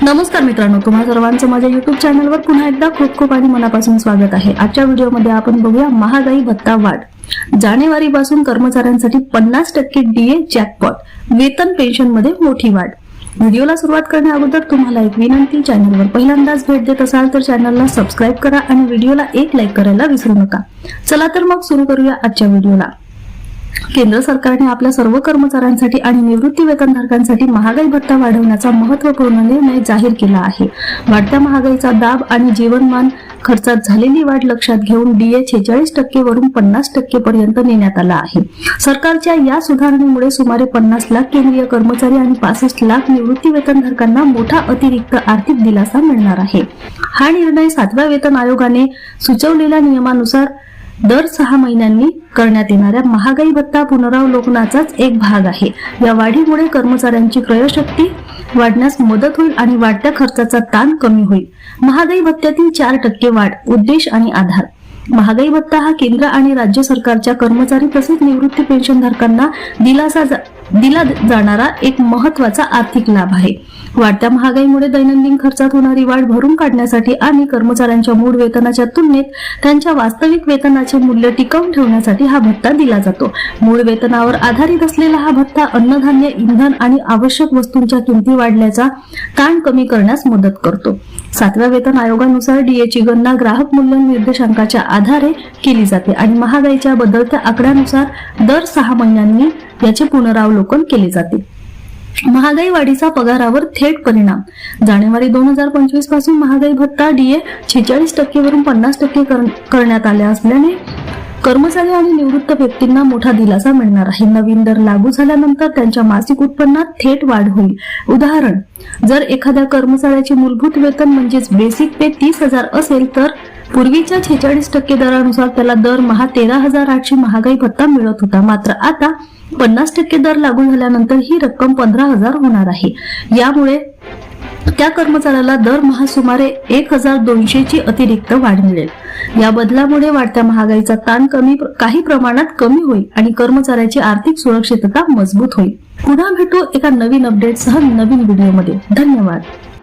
नमस्कार मित्रांनो, तुम्हा सर्वांचं माझ्या युट्यूब चॅनलवर पुन्हा एकदा खूप खूप आणि मनापासून स्वागत आहे। आजच्या व्हिडिओमध्ये आपण बघूया महागाई भत्ता वाढ। जानेवारी पासून कर्मचाऱ्यांसाठी 50% डीए जॅकपॉट, वेतन पेन्शन मध्ये मोठी वाढ। व्हिडिओला सुरुवात करण्या अगोदर तुम्हाला एक विनंती, चॅनलवर पहिल्यांदाच भेट देत असाल तर चॅनलला सबस्क्राइब करा आणि व्हिडिओला एक लाईक करायला विसरू नका। चला तर मग सुरू करूया आजच्या व्हिडिओला। केंद्र सरकारने आपल्या सर्व कर्मचाऱ्यांसाठी आणि निवृत्ती वेतनधारकांसाठी महागाई भत्ता वाढवण्याचा महत्त्वपूर्ण निर्णय जाहीर केला आहे। वाढत्या महागाईचा दाब आणि जीवनमान खर्चात झालेली वाढ लक्षात घेऊन डीए 46% वरून 50% पर्यंत नेण्यात आला आहे। सरकारच्या या सुधारणेमुळे सुमारे 50 लाख केंद्रीय कर्मचारी आणि 65 लाख निवृत्ती वेतनधारकांना मोठा अतिरिक्त आर्थिक दिलासा मिळणार आहे। हा निर्णय 7व्या वेतन आयोगाने सुचवलेल्या नियमानुसार दर 6 महिन्यांनी करण्यात येणाऱ्या महागाई भत्ता पुनरावलोकनाचाच एक भाग आहे। या वाढीमुळे कर्मचाऱ्यांची क्रयशक्ती वाढण्यास मदत होईल आणि वाढत्या खर्चाचा ताण कमी होईल। महागाई भत्त्यातील 4% वाढ, उद्देश आणि आधार। महागाई भत्ता हा केंद्र आणि राज्य सरकारच्या कर्मचारी तसेच निवृत्ती पेन्शनधारकांना दिला जाणारा एक महत्त्वाचा आर्थिक लाभ आहे। वाढत्या महागाईमुळे दैनंदिन खर्चात होणारी वाढ भरून काढण्यासाठी आणि कर्मचाऱ्यांच्या मूळ वेतनाच्या तुलनेत त्यांच्या वास्तविक वेतनाचे मूल्य टिकवून ठेवण्यासाठी हा भत्ता दिला जातो। मूळ वेतनावर आधारित असलेला हा भत्ता अन्नधान्य, इंधन आणि आवश्यक वस्तूंच्या किमती वाढल्याचा ताण कमी करण्यास मदत करतो। 7व्या वेतन आयोगानुसार डीएची गणना ग्राहक मूल्य निर्देशांकाच्या आधारे केली जाते आणि महागाईच्या बदलत्या आकड्यानुसार दर 6 महिन्यांनी याचे पुनरावलोकन केले जाते। महागाई वाढीचा पगारावर थेट परिणाम। जानेवारी 2025 पासून महागाई भत्ता डीए 46% वरून 50% करण्यात आले असल्याने कर्मचारी आणि निवृत्त व्यक्तींना मोठा दिलासा मिळणार आहे। नवीन दर लागू झाल्यानंतर त्यांच्या मासिक उत्पन्नात थेट वाढ होईल। उदाहरण, जर एखाद्या कर्मचाऱ्याचे मूलभूत वेतन म्हणजेच बेसिक पे 30,000 असेल तर पूर्वीच्या 46% दरानुसार त्याला दरमहा 13,800 महागाई भत्ता मिळत होता। मात्र आता 50% दर लागू झाल्यानंतर ही रक्कम 15,000 होणार आहे। यामुळे त्या कर्मचाऱ्याला दरमहा सुमारे 1,200 ची अतिरिक्त वाढ मिळेल। या बदलामुळे वाढत्या महागाईचा ताण काही प्रमाणात कमी होईल आणि कर्मचाऱ्याची आर्थिक सुरक्षितता मजबूत होईल। पुन्हा भेटू एका नवीन अपडेटसह नवीन व्हिडिओमध्ये। धन्यवाद।